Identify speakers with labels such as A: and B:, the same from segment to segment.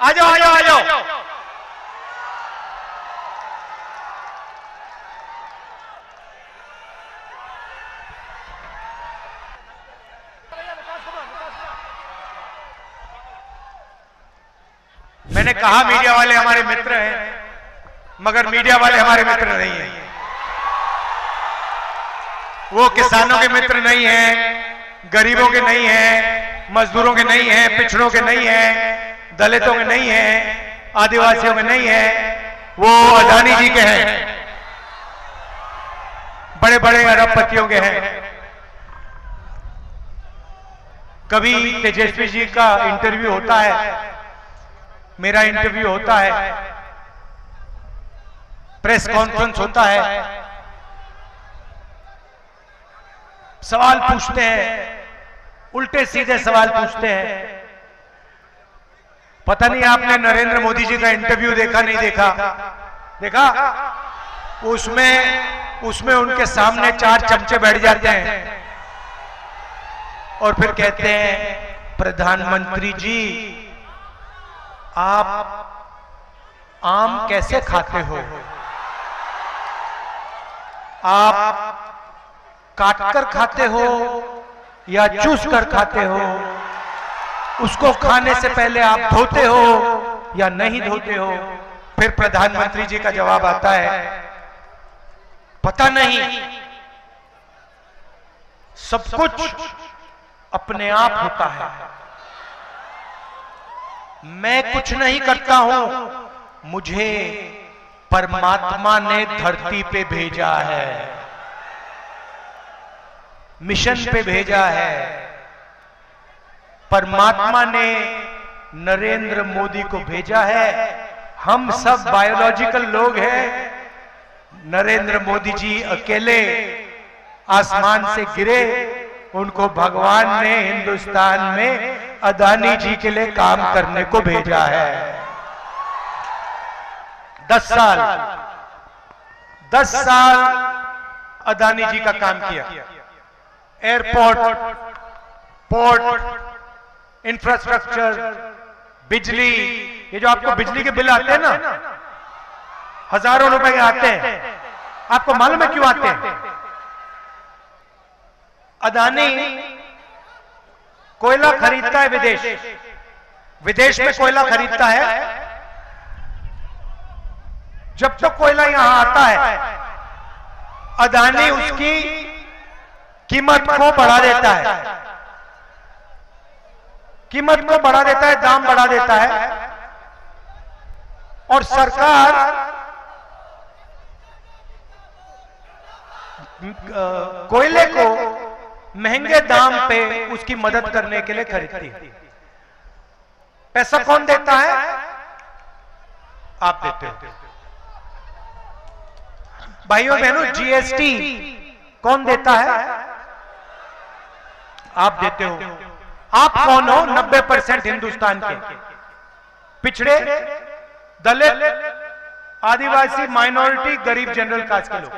A: आ जाओ आ जाओ आ जाओ। मैंने कहा मीडिया वाले हमारे मित्र हैं, मगर मीडिया वाले हमारे मित्र नहीं हैं। वो किसानों के मित्र नहीं हैं, गरीबों के नहीं हैं, मजदूरों के नहीं हैं, पिछड़ों के नहीं हैं, दलितों के नहीं हैं, आदिवासियों के नहीं हैं। वो अदानी जी के हैं, बड़े बड़े अरबपतियों के हैं। कभी तेजस्वी जी का इंटरव्यू होता है, मेरा इंटरव्यू होता है, प्रेस कॉन्फ्रेंस होता है, सवाल पूछते हैं, उल्टे सीधे सवाल पूछते हैं। पता नहीं आपने नरेंद्र मोदी जी का इंटरव्यू देखा नहीं देखा? देखा? उसमें उनके सामने 4 चमचे बैठ जाते हैं और फिर कहते हैं, प्रधानमंत्री जी आप आम कैसे खाते हो? आप काटकर खाते हो या चूस कर खाते हो? उसको खाने से पहले आप धोते हो या नहीं धोते हो? फिर प्रधानमंत्री जी का जवाब आता है, पता नहीं, सब कुछ अपने आप होता है, मैं कुछ नहीं करता हूं, मुझे परमात्मा ने धरती पे भेजा है, मिशन पे भेजा है। परमात्मा ने नरेंद्र मोदी को भेजा है। हम सब बायोलॉजिकल लोग हैं। नरेंद्र मोदी जी अकेले आसमान से गिरे, उनको भगवान ने हिंदुस्तान में अदानी जी के लिए काम करने को भेजा है। 10 साल अदानी जी का काम किया। एयरपोर्ट, पोर्ट, इंफ्रास्ट्रक्चर, बिजली, ये जो आपको बिजली के बिल आते हैं ना, हजारों रुपए के आते हैं, आपको मालूम है क्यों आते हैं? अदानी कोयला खरीदता है विदेश में कोयला खरीदता है। जब तक कोयला यहां आता है, अदानी उसकी कीमत को बढ़ा देता है, कीमत को बढ़ा देता है, दाम बढ़ा देता है, और सरकार कोयले को महंगे दाम पे उसकी मदद करने के लिए खरीदती है। पैसा कौन देता है? आप देते हो। भाइयों बहनों, जीएसटी कौन देता है? आप देते हो। आप कौन हो? 90% हिंदुस्तान के पिछड़े, दलित, आदिवासी, माइनॉरिटी, गरीब, जनरल कास्ट के लोग।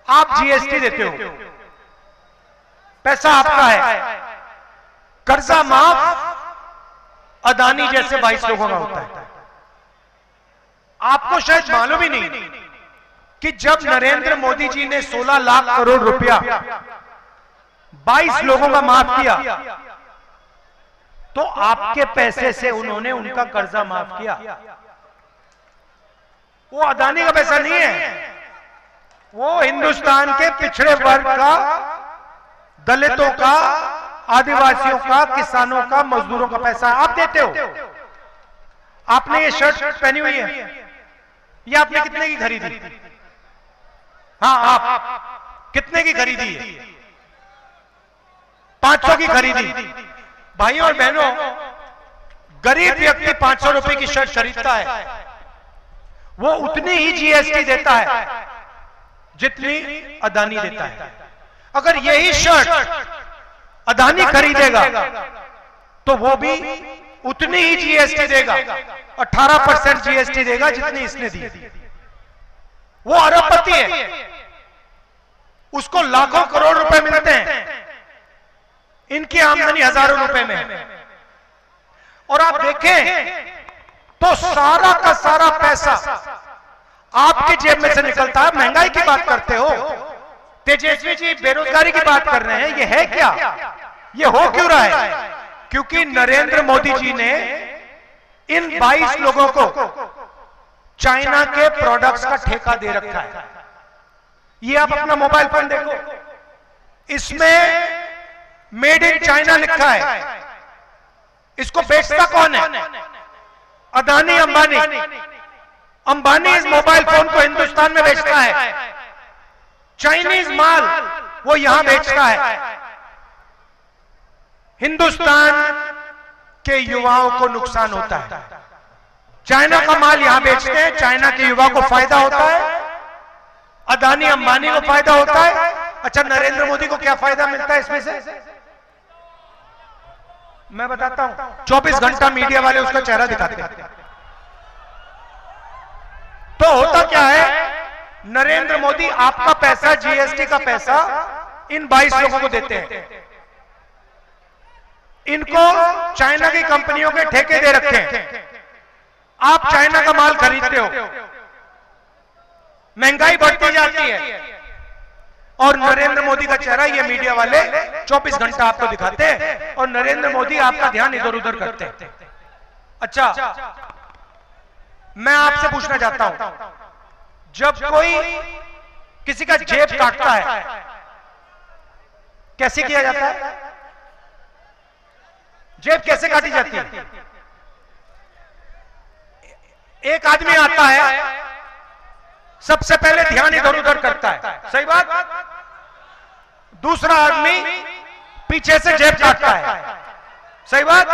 A: आप जीएसटी देते हो, पैसा आपका है। कर्जा माफ अदानी जैसे 22 लोगों का होता है। आपको शायद मालूम ही नहीं कि जब नरेंद्र मोदी जी ने 16 लाख करोड़ रुपया 22 लोगों का माफ किया, तो आपके पैसे से उन्होंने उनका कर्जा माफ किया। वो अदानी का पैसा नहीं है, वो हिंदुस्तान के पिछड़े वर्ग का, दलितों का, आदिवासियों का, किसानों का, मजदूरों का पैसा आप देते हो। आपने ये शर्ट पहनी हुई है, ये आपने कितने की खरीदी? हाँ, आप कितने की खरीदी है? 500 की खरीदी। भाइयों और बहनों, गरीब व्यक्ति 500 रुपए की शर्ट खरीदता है, वो उतनी ही जीएसटी देता है जितनी अदानी देता है। अगर यही शर्ट अदानी खरीदेगा तो वो भी उतनी ही जीएसटी देगा, 18% जीएसटी देगा जितनी इसने दी। वो अरबपति है, उसको लाखों करोड़ रुपए मिलते हैं, इनकी आमदनी हजारों रुपए में है। और आप देखें तो सारा का सारा पैसा आपकी जेब में से निकलता है। महंगाई की बात करते हो, तेजस्वी जी बेरोजगारी की बात कर रहे हैं, ये है क्या? ये हो क्यों रहा है? क्योंकि नरेंद्र मोदी जी ने इन 22 लोगों को चाइना के प्रोडक्ट्स का ठेका दे रखा है। ये आप अपना मोबाइल फोन देखो, इसमें मेड इन चाइना लिखा है। इसको बेचता कौन है? अदानी अंबानी। अंबानी इस मोबाइल फोन को हिंदुस्तान में बेचता है, चाइनीज माल वो यहां बेचता है। हिंदुस्तान के युवाओं को नुकसान होता है। चाइना का माल यहां बेचते हैं, चाइना के युवा को फायदा होता है, अदानी अंबानी को फायदा होता है। अच्छा, नरेंद्र मोदी को क्या फायदा मिलता है इसमें से? मैं बताता हूं। 24 घंटा मीडिया वाले उसका चेहरा दिखाते हैं। तो होता क्या है, नरेंद्र मोदी आपका पैसा, जीएसटी का पैसा इन 22 लोगों को देते हैं। इनको चाइना की कंपनियों के ठेके दे रखे हैं। आप चाइना का माल खरीदते हो, महंगाई बढ़ती जाती है, और नरेंद्र मोदी का चेहरा ये मीडिया वाले 24 घंटा आपको दिखाते हैं, और नरेंद्र मोदी आपका ध्यान इधर उधर करते हैं। अच्छा, मैं आपसे पूछना चाहता हूं, जब कोई किसी का जेब काटता है, कैसे किया जाता है? जेब कैसे काटी जाती है? एक आदमी आता है, सबसे पहले ध्यान इधर उधर करता है, सही बात। दूसरा आदमी पीछे से जेब काटता है, सही बात।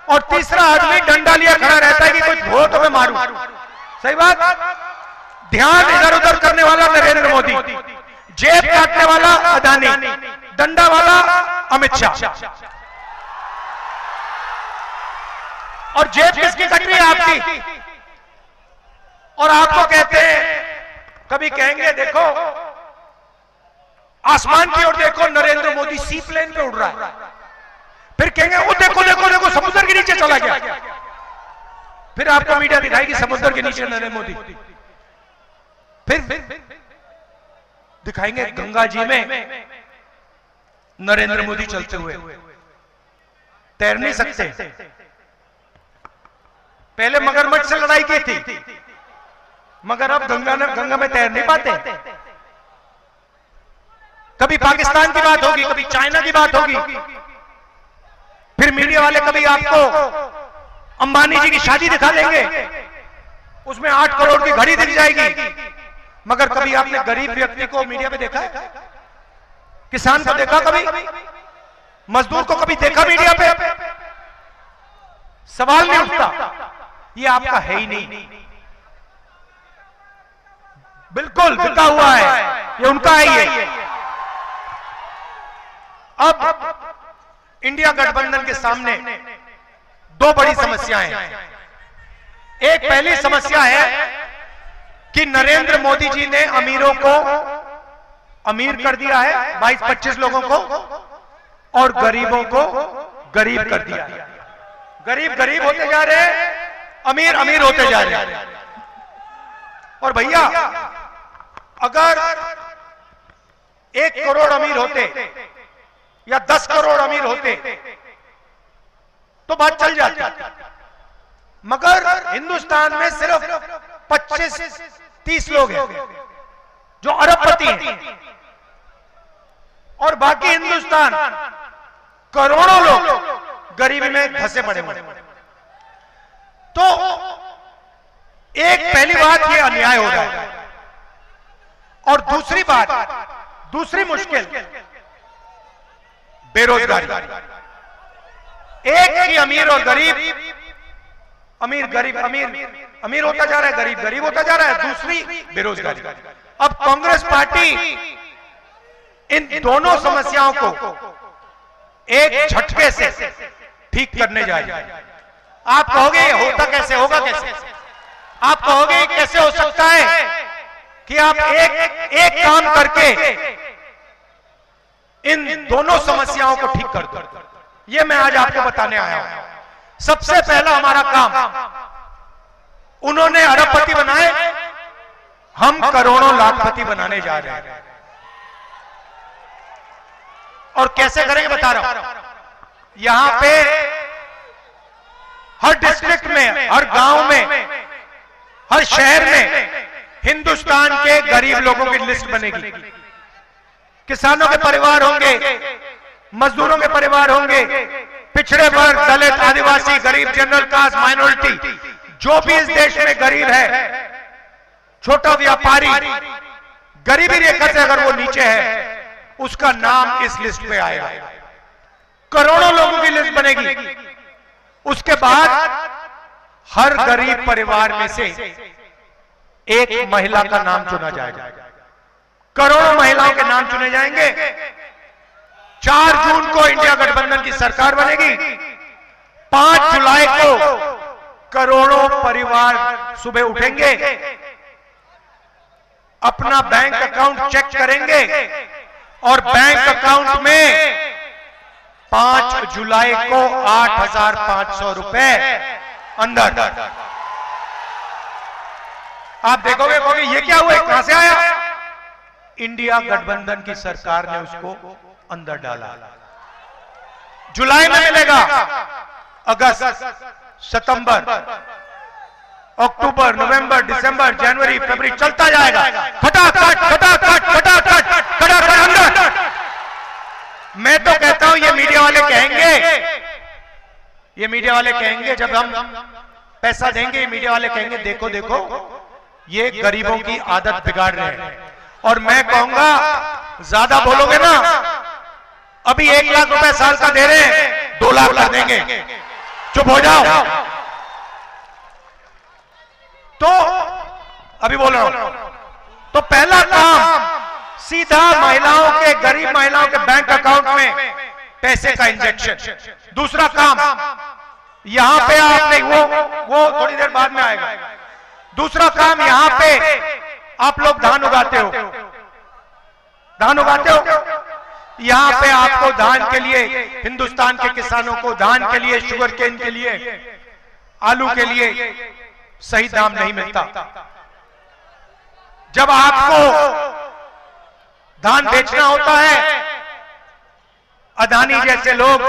A: और तीसरा आदमी डंडा लिया खड़ा रहता है कि कोई हो तो मैं मारूं, सही बात। ध्यान इधर उधर करने वाला नरेंद्र मोदी, जेब काटने वाला अदानी, डंडा वाला अमित शाह। और जेब किसकी कट रही है? आपकी। और आपको कहते हैं, कभी कहेंगे देखो आसमान की ओर देखो, नरेंद्र मोदी सी प्लेन पे उड़ रहा है। फिर कहेंगे वो देखो देखो देखो समुद्र के नीचे चला गया। फिर आपको मीडिया दिखाएगी समुद्र के नीचे नरेंद्र मोदी। फिर दिखाएंगे गंगा जी में नरेंद्र मोदी चलते हुए। तैर नहीं सकते। पहले मगरमच्छ से लड़ाई की थी, मगर अब गंगा में तैर नहीं पाते। कभी पाकिस्तान की बात होगी, कभी चाइना की बात होगी, फिर मीडिया वाले कभी आपको अंबानी जी की शादी दिखा देंगे, उसमें 8 करोड़ की घड़ी दिख जाएगी। मगर कभी आपने गरीब व्यक्ति को मीडिया पे देखा है? किसान को देखा कभी? मजदूर को कभी देखा मीडिया पे? सवाल नहीं उठता। ये आपका है ही नहीं, बिल्कुल बिका हुआ है, ये उनका है। ये अब इंडिया गठबंधन के सामने 2 बड़ी समस्याएं हैं। एक पहली समस्या है कि नरेंद्र मोदी जी ने अमीरों को अमीर कर दिया है, 22-25 लोगों को, और गरीबों को गरीब कर दिया है। गरीब गरीब होते जा रहे हैं, अमीर अमीर होते जा रहे हैं। और भैया, अगर 1 करोड़ अमीर होते या 10 करोड़ अमीर होते तो बात चल जाती। मगर हिंदुस्तान में सिर्फ 25-30 लोग हैं जो अरबपति हैं, और बाकी हिंदुस्तान करोड़ों लोग गरीबी में धंसे पड़े हुए। तो एक पहली बात ये अन्याय हो रहा है, और दूसरी बात, दूसरी मुश्किल बेरोजगारी। एक ही अमीर और गरीब, अमीर गरीब अमीर होता जा रहा है, गरीब गरीब होता जा रहा है। दूसरी बेरोजगारी। अब कांग्रेस पार्टी इन दोनों समस्याओं को एक झटके से ठीक करने जा रही है। आप कहोगे होता कैसे, होगा कैसे? आप कहोगे कैसे हो सकता है कि आप एक काम करके इन दोनों समस्याओं को ठीक कर दो? ये मैं आज आपको बताने आया हूं। सबसे पहला हमारा काम, उन्होंने अरबपति बनाए, हम करोड़ों लाखपति बनाने जा रहे हैं। और कैसे करेंगे बता रहा हूं। यहां पे हर डिस्ट्रिक्ट में, हर गांव में, हर शहर में हिंदुस्तान के गरीब लोगों की लिस्ट बनेगी। किसानों के परिवार होंगे, मजदूरों के परिवार होंगे, पिछड़े वर्ग, दलित, आदिवासी, गरीब, जनरल कास्ट, माइनॉरिटी, जो भी इस देश में गरीब है, छोटा व्यापारी, गरीबी रेखा से अगर वो नीचे है, उसका नाम इस लिस्ट में आएगा। करोड़ों लोगों की लिस्ट बनेगी। उसके बाद हर गरीब परिवार में से एक महिला का नाम चुना जाएगा। करोड़ों महिलाओं के नाम चुने जाएंगे। 4 जून को इंडिया गठबंधन की सरकार बनेगी। 5 जुलाई को करोड़ों परिवार सुबह उठेंगे, अपना बैंक अकाउंट चेक करेंगे और बैंक अकाउंट में 5 जुलाई को 8,500 रुपए अंदर। आप देखोगे कहोगे ये क्या हुआ, कहां से आया? इंडिया गठबंधन की सरकार ने उसको अंदर डाला। जुलाई में मिलेगा, अगस्त, सितंबर, अक्टूबर, नवंबर, दिसंबर, जनवरी, फरवरी, चलता जाएगा। खटाखट खटाखट खटाखट खटाखट अंदर। मैं तो कहता हूं ये मीडिया वाले कहेंगे जब हम पैसा देंगे, मीडिया वाले कहेंगे देखो देखो ये गरीबों की आदत बिगाड़ रहे हैं। और मैं कहूंगा ज्यादा बोलोगे ना, अभी 1 लाख रुपए साल का दे रहे हैं, 2 लाख कर देंगे, चुप हो जाओ। तो अभी बोल रहा हूं, तो पहला काम सीधा महिलाओं के, गरीब महिलाओं के बैंक अकाउंट में पैसे का इंजेक्शन। दूसरा काम, यहां पे आपने वो थोड़ी देर बाद में आएगा। दूसरा काम, यहां पे आप लोग धान उगाते हो, यहां पे आपको धान के लिए, हिंदुस्तान के किसानों को धान के लिए, शुगर केन के लिए, आलू के लिए सही दाम नहीं मिलता। जब आपको धान बेचना होता है, अदानी जैसे लोग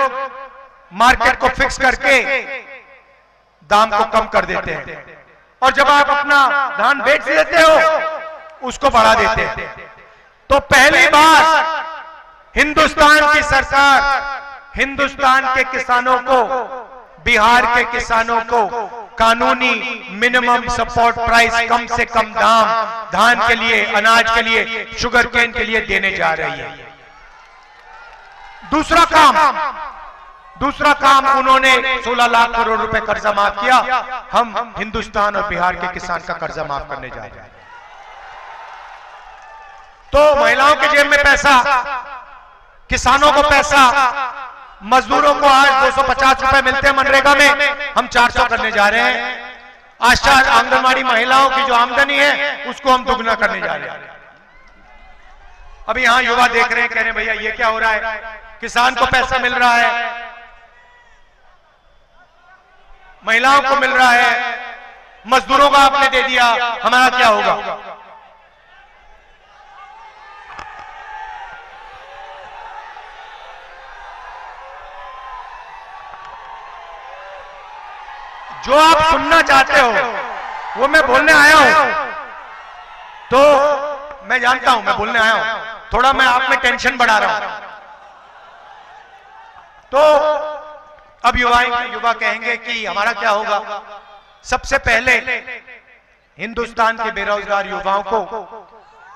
A: मार्केट को फिक्स करके दाम को कम कर देते हैं, और जब आप अपना धान बेच देते हो उसको बढ़ा देते हैं। तो पहली बार हिंदुस्तान की सरकार हिंदुस्तान के किसानों को, बिहार के किसानों को कानूनी मिनिमम सपोर्ट प्राइस, कम से कम दाम धान के लिए, अनाज के लिए, शुगर केन के लिए देने जा रही है। दूसरा काम उन्होंने 16 लाख करोड़ रुपए कर्जा माफ किया। हम हिंदुस्तान और बिहार के किसान का कर्जा माफ करने जा रहे हैं। तो महिलाओं के जेब में पैसा, किसानों को पैसा, मजदूरों को आज 250 रुपए मिलते हैं मनरेगा में, हम 400 करने जा रहे हैं। आशा आंगनवाड़ी महिलाओं की जो आमदनी है उसको हम दुगना करने जा रहे हैं। अभी यहां युवा देख रहे हैं, कह रहे हैं भैया ये क्या हो रहा है, किसान को पैसा मिल रहा है, महिलाओं को मिल रहा है, मजदूरों का आपने दे दिया, हमारा क्या होगा? जो आप सुनना चाहते हो वो मैं बोलने आया हूं, तो मैं जानता हूं मैं बोलने आया हूं, थोड़ा मैं आप में टेंशन बढ़ा रहा हूं। तो अब युवा कहेंगे कि हमारा क्या होगा? सबसे पहले हिंदुस्तान के बेरोजगार युवाओं को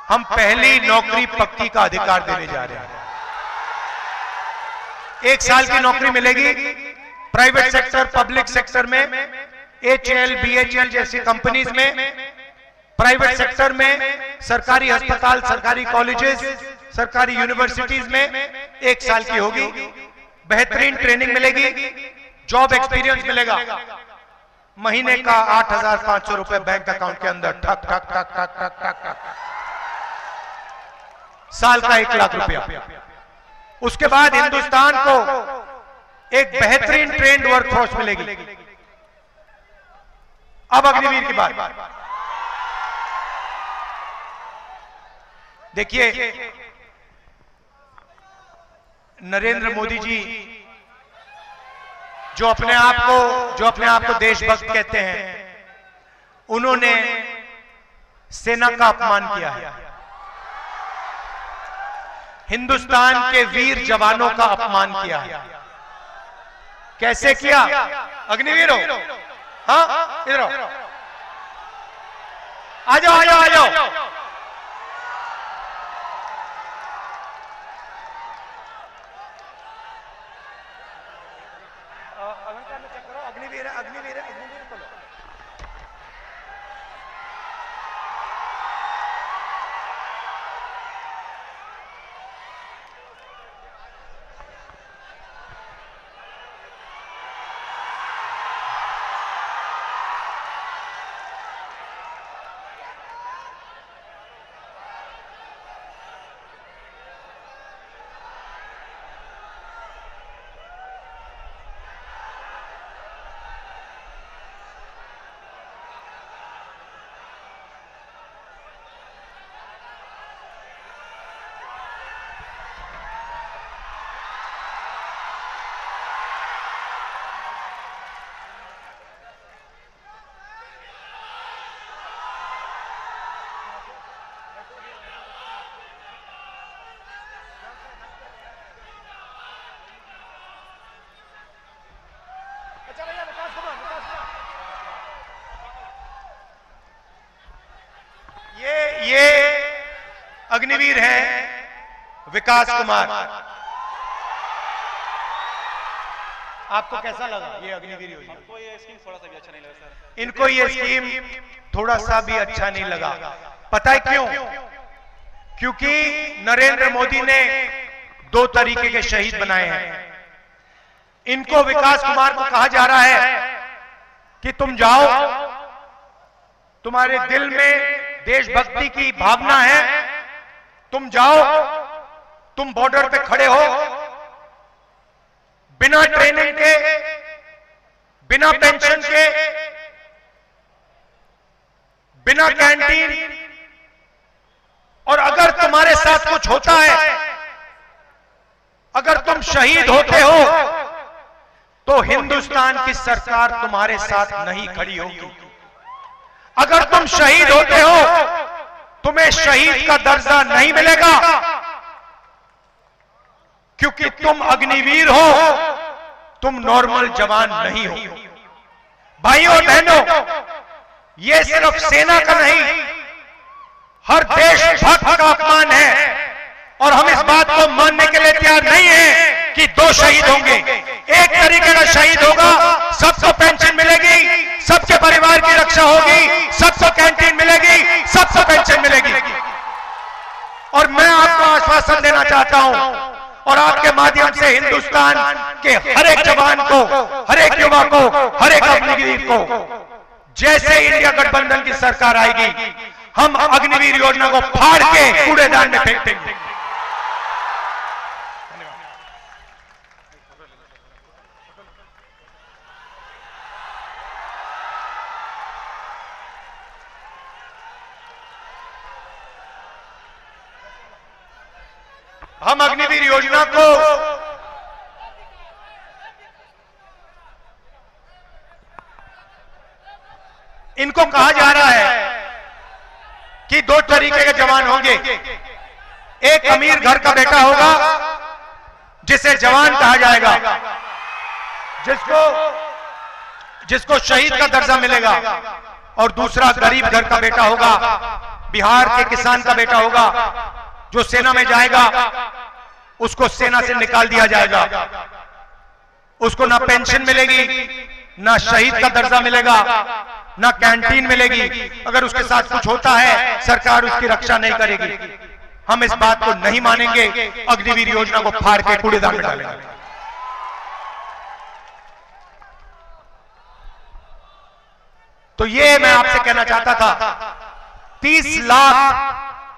A: हम पहली नौकरी पक्की का अधिकार देने जा रहे हैं। 1 साल की नौकरी मिलेगी प्राइवेट सेक्टर, पब्लिक सेक्टर में, HAL, BHEL जैसी कंपनीज में, प्राइवेट सेक्टर में, सरकारी अस्पताल, सरकारी कॉलेजेस, सरकारी यूनिवर्सिटीज में 1 साल की होगी। बेहतरीन ट्रेनिंग मिलेगी, जॉब एक्सपीरियंस मिलेगा। महीने का 8,500 रुपए बैंक अकाउंट के अंदर, ठक ठक ठक ठक ठक ठक ठक। साल का 1 लाख रुपया। उसके बाद हिंदुस्तान को एक बेहतरीन ट्रेंड वर्कफोर्स मिलेगी। अब अग्निवीर की बात देखिए, नरेंद्र मोदी जी जो अपने आप को देशभक्त कहते हैं, उन्होंने सेना का अपमान किया है, हिंदुस्तान के वीर जवानों का अपमान किया है। कैसे किया? अग्निवीर हो, हाँ इधर आओ, आ जाओ आ जाओ आ जाओ। अग्निवीर है, अग्निवीर है, अग्निवीर बोलो। ये अग्निवीर हैं विकास कुमार। आपको कैसा लगा ये अग्निवीर योजना?
B: हमको ये स्कीम थोड़ा सा भी अच्छा नहीं लगा सर।
A: इनको ये स्कीम थोड़ा सा भी अच्छा नहीं लगा। पता है क्यों? क्योंकि नरेंद्र मोदी ने 2 तरीके के शहीद बनाए हैं। इनको विकास कुमार को कहा जा रहा है कि तुम जाओ, तुम्हारे दिल में देशभक्ति की भावना है, तुम जाओ, तुम बॉर्डर पे खड़े हो, बिना ट्रेनिंग के, बिना पेंशन के, बिना कैंटीन, और अगर तुम्हारे साथ कुछ होता है, अगर तुम शहीद होते हो, तो हिंदुस्तान की सरकार तुम्हारे साथ नहीं खड़ी होगी। अगर तुम शहीद होते हो, तुम्हें शहीद का दर्जा नहीं मिलेगा, क्योंकि तुम अग्निवीर हो, तुम नॉर्मल जवान नहीं हो। भाइयों और बहनों, यह सिर्फ सेना का नहीं, हर देशभक्त का अपमान है, और हम इस बात को मानने के लिए तैयार नहीं है कि 2 शहीद होंगे। एक तरीके का शहीद होगा, सबको पेंशन मिलेगी, सबके परिवार की रक्षा होगी, सबको कैंटीन मिलेगी, सबको पेंशन मिलेगी। और मैं आपको आश्वासन देना चाहता हूं, और आपके माध्यम से हिंदुस्तान के हर एक जवान को, हर एक युवा को, हर एक अग्निवीर को, जैसे इंडिया गठबंधन की सरकार आएगी, हम अग्निवीर योजना को फाड़ के कूड़ेदान में फेंक देंगे। हम अग्निवीर योजना को इनको कहा जा रहा है कि 2 तरीके के जवान होंगे। एक अमीर घर का बेटा होगा, जिसे जवान कहा जाएगा, जिसको शहीद का दर्जा मिलेगा, और दूसरा गरीब घर का बेटा होगा, बिहार के किसान का बेटा होगा, जो सेना में जाएगा, उसको सेना से निकाल दिया जाएगा, उसको ना पेंशन मिलेगी, ना शहीद का दर्जा मिलेगा, ना कैंटीन मिलेगी। अगर उसके साथ कुछ होता है, सरकार उसकी रक्षा नहीं करेगी। हम इस बात को नहीं मानेंगे, अग्निवीर योजना को फाड़ के कूड़ेदान में डालेंगे। तो ये मैं आपसे कहना चाहता था, 30 लाख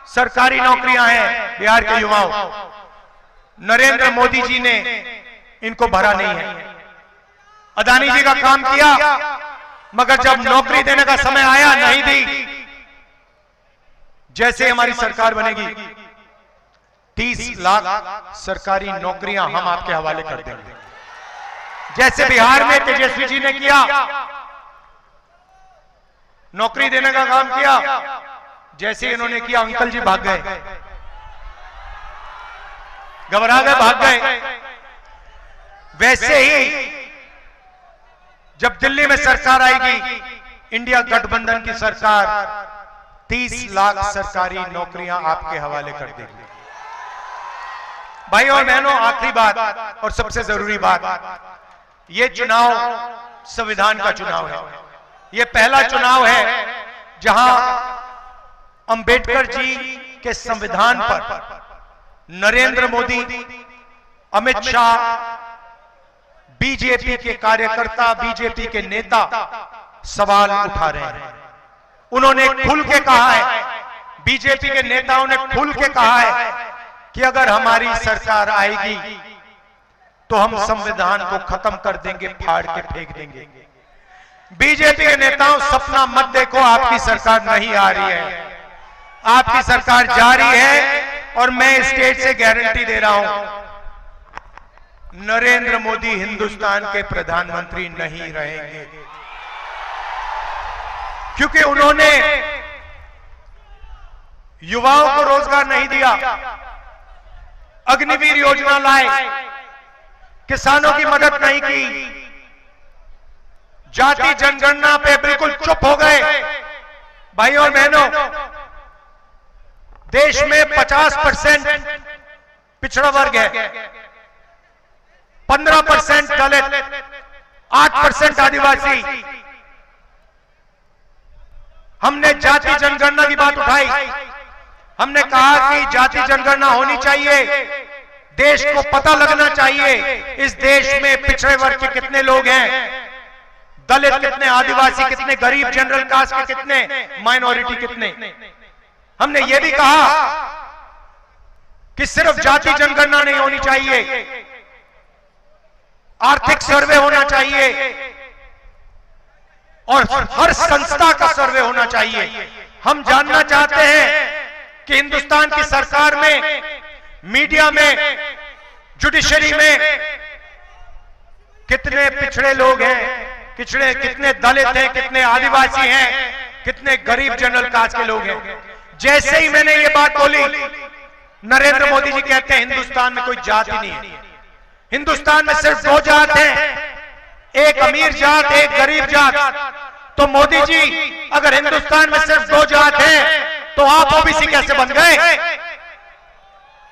A: सरकारी नौकरियां हैं बिहार के युवाओं। नरेंद्र मोदी जी ने इनको भरा नहीं है। अदानी जी का काम किया, मगर जब नौकरी देने का समय आया नहीं दी। जैसे हमारी सरकार बनेगी 30 लाख सरकारी नौकरियां हम आपके हवाले कर देंगे। जैसे बिहार में तेजस्वी जी ने किया, नौकरी देने का काम किया, जैसे इन्होंने किया अंकल जी भाग गए, घबरा गए, भाग गए। वैसे ही जब दिल्ली में सरकार आएगी, इंडिया गठबंधन की सरकार 30 लाख सरकारी नौकरियां आपके हवाले कर देगी। भाई और बहनों, आखिरी बात और सबसे जरूरी बात, यह चुनाव संविधान का चुनाव है। यह पहला चुनाव है जहां अंबेडकर जी के संविधान पर नरेंद्र मोदी, अमित शाह, बीजेपी के कार्यकर्ता, बीजेपी के नेता सवाल उठा रहे हैं। उन्होंने खुल के कहा है, बीजेपी के नेताओं ने खुल के कहा है कि अगर हमारी सरकार आएगी तो हम संविधान को खत्म कर देंगे, फाड़ के फेंक देंगे। बीजेपी के नेताओं, सपना मत देखो, आपकी सरकार नहीं आ रही है, आपकी सरकार जा रही है। और मैं स्टेज से गारंटी दे रहा हूं, नरेंद्र मोदी हिंदुस्तान के प्रधानमंत्री नहीं रहेंगे, क्योंकि उन्होंने युवाओं को रोजगार नहीं दिया, अग्निवीर योजना लाए, किसानों की मदद नहीं की, जाति जनगणना पे बिल्कुल चुप हो गए। भाइयों और बहनों, देश में 50% पिछड़ा वर्ग है, 15% दलित, 8% आदिवासी। हमने जाति जनगणना की बात उठाई, हमने कहा कि जाति जनगणना होनी चाहिए, देश को पता लगना चाहिए इस देश में पिछड़े वर्ग के कितने लोग हैं, दलित कितने, आदिवासी कितने, गरीब जनरल कास्ट के कितने, माइनॉरिटी कितने। हमने यह भी कहा कि सिर्फ जाति जनगणना नहीं होनी चाहिए, आर्थिक सर्वे होना चाहिए और हर संस्था का सर्वे होना चाहिए। हम जानना चाहते हैं कि हिंदुस्तान की सरकार में, मीडिया में, जुडिशरी में कितने पिछड़े लोग हैं, कितने दलित हैं, कितने आदिवासी हैं, कितने गरीब जनरल कास्ट के लोग हैं। जैसे ही मैंने ये बात बोली, नरेंद्र मोदी जी कहते हैं हिंदुस्तान में कोई जाति नहीं है, हिंदुस्तान में सिर्फ 2 जात हैं, एक अमीर जात, एक गरीब जात। तो मोदी जी, अगर हिंदुस्तान में सिर्फ 2 जात हैं तो आप ओबीसी कैसे बन गए?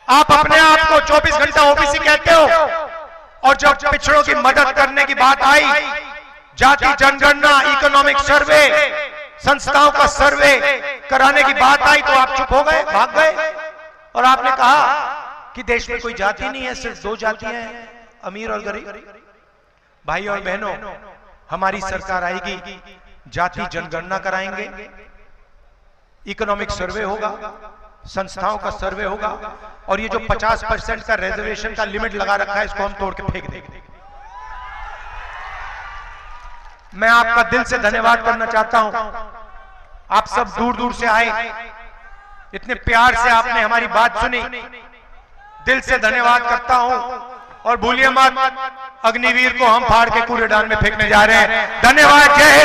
A: आप अपने आप को 24 घंटा ओबीसी कहते हो, और जब पिछड़ों की मदद करने की बात आई, जाति जनगणना, इकोनॉमिक सर्वे, संस्थाओं का सर्वे कराने की बात आई, तो आप चुप हो गए, भाग गए और आपने कहा कि देश में कोई जाति नहीं है, सिर्फ 2 जातियां हैं, अमीर और गरीब। भाई और बहनों, हमारी सरकार आएगी, जाति जनगणना कराएंगे, इकोनॉमिक सर्वे होगा, संस्थाओं का सर्वे होगा, और ये जो 50% का रिजर्वेशन का लिमिट लगा रखा है, इसको हम तोड़ के फेंक देंगे। मैं आपका दिल से धन्यवाद करना चाहता हूं, आप सब दूर दूर से आए, इतने प्यार से आपने हमारी बात सुनी, दिल से धन्यवाद करता हूं। और भूलिए मत, अग्निवीर को हम फाड़ के कूड़ेदान में फेंकने जा रहे हैं। धन्यवाद, जय हिंद।